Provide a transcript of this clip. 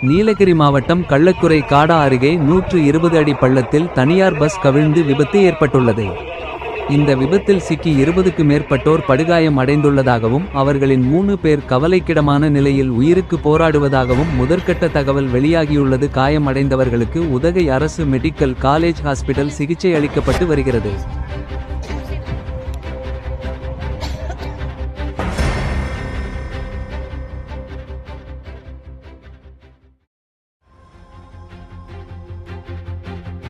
நீலகிரி மாவட்டம் கள்ளக்குறை காடா அருகே 120 அடி பள்ளத்தில் தனியார் பஸ் கவிழ்ந்து விபத்து ஏற்பட்டுள்ளது. இந்த விபத்தில் சிக்கி 20க்கு மேற்பட்டோர் படுகாயம் அடைந்துள்ளதாகவும் அவர்களின் 3 பேர் கவலைக்கிடமான நிலையில் உயிருக்கு போராடுவதாகவும் முதற்கட்ட தகவல் வெளியாகியுள்ளது. காயம் அடைந்தவர்களுக்கு உதகை அரசு மெடிக்கல் காலேஜ் ஹாஸ்பிட்டல் சிகிச்சை அளிக்கப்பட்டு வருகிறது.